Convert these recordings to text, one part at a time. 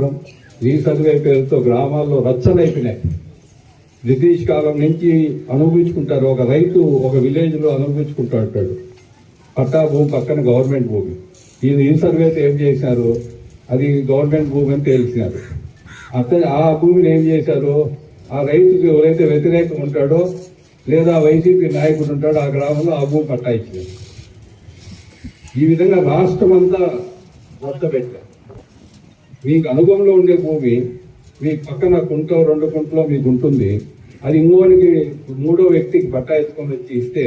చేయడం, రీసర్వే పేరుతో గ్రామాల్లో రచ్చనైపోయినాయి. బ్రిటిష్ కాలం నుంచి అనుభవించుకుంటారు. ఒక రైతు ఒక విలేజ్లో అనుభవించుకుంటూ ఉంటాడు. పట్టా భూమి పక్కన గవర్నమెంట్ భూమి. ఈ రీసర్వేతో ఏం చేశారు, అది గవర్నమెంట్ భూమి అని తేల్చినారు. ఆ భూమిని ఏం చేశారు, ఆ రైతుకి ఎవరైతే వ్యతిరేకం ఉంటాడో లేదా వైసీపీ నాయకుడు ఉంటాడో ఆ గ్రామంలో ఆ భూమి పట్టా ఇచ్చినారు. ఈ విధంగా రాష్ట్రం అంతా వద్ద పెట్టారు. మీకు అనుభవంలో ఉండే భూమి మీ పక్కన కుంట్లో 2 కుంట్లో మీకు ఉంటుంది, అది ఇంకోనికి 3వ వ్యక్తికి పట్టా ఎత్తుకొని వచ్చి ఇస్తే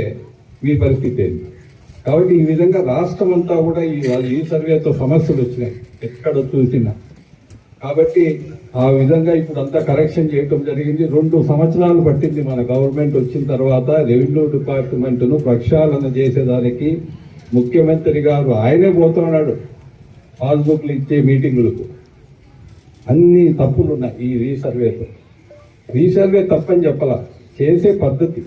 మీ పరిస్థితి ఏంటి? కాబట్టి ఈ విధంగా రాష్ట్రం అంతా కూడా ఈ సర్వేతో సమస్యలు వచ్చినాయి ఎక్కడ చూసినా. కాబట్టి ఆ విధంగా ఇప్పుడు అంతా కరెక్షన్ చేయటం జరిగింది. 2 సంవత్సరాలు పట్టింది మన గవర్నమెంట్ వచ్చిన తర్వాత రెవెన్యూ డిపార్ట్మెంట్ను ప్రక్షాళన చేసేదానికి. ముఖ్యమంత్రి గారు ఆయనే పోతున్నాడు పాస్బుక్లు ఇచ్చే మీటింగులకు. అన్ని తప్పులు ఉన్నాయి ఈ రీసర్వేతో. రీసర్వే తప్పని చెప్పాల, చేసే పద్ధతి.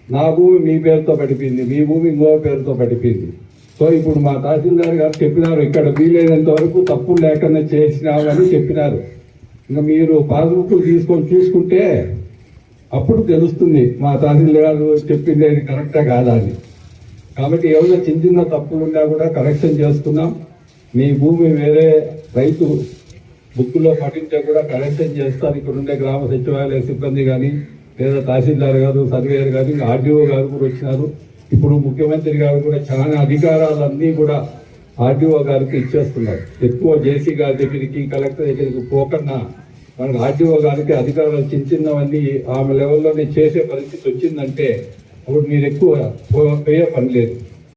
నా భూమి మీ పేరుతో పడిపోయింది, మీ భూమి ఇంకో పేరుతో పడిపోయింది. సో ఇప్పుడు మా తహసీల్దార్ గారు చెప్పినారు, ఇక్కడ వీలైనంత వరకు తప్పులు లేకుండా చేసినామని చెప్పినారు. ఇంకా మీరు పాస్బుక్లు తీసుకొని చూసుకుంటే అప్పుడు తెలుస్తుంది మా తహసీల్దార్ గారు చెప్పింది అది కరెక్టా కాదా అని. కాబట్టి ఏమైనా చిన్న తప్పులు ఉన్నా కూడా కరెక్షన్ చేస్తున్నాం. మీ భూమి వేరే రైతు బుక్లో పట్టింటే కూడా కరెక్షన్ చేస్తారు. ఇక్కడ ఉండే గ్రామ సచివాలయ సిబ్బంది కానీ లేదా తహసీల్దార్ గారు, సర్వేయర్ గారు, ఆర్డీఓ గారు కూడా వచ్చినారు. ఇప్పుడు ముఖ్యమంత్రి గారు కూడా చాలా అధికారాలన్నీ కూడా ఆర్డీఓ గారికి ఇచ్చేస్తున్నారు. ఎక్కువ జేసీ గారి దగ్గరికి, కలెక్టర్ దగ్గరికి పోకన్నా మనకు ఆర్డీఓ గారికి అధికారాలు చిన్నవన్నీ ఆమె లెవెల్లోనే చేసే పరిస్థితి వచ్చిందంటే అప్పుడు మీరు ఎక్కువ పోయే పని లేదు.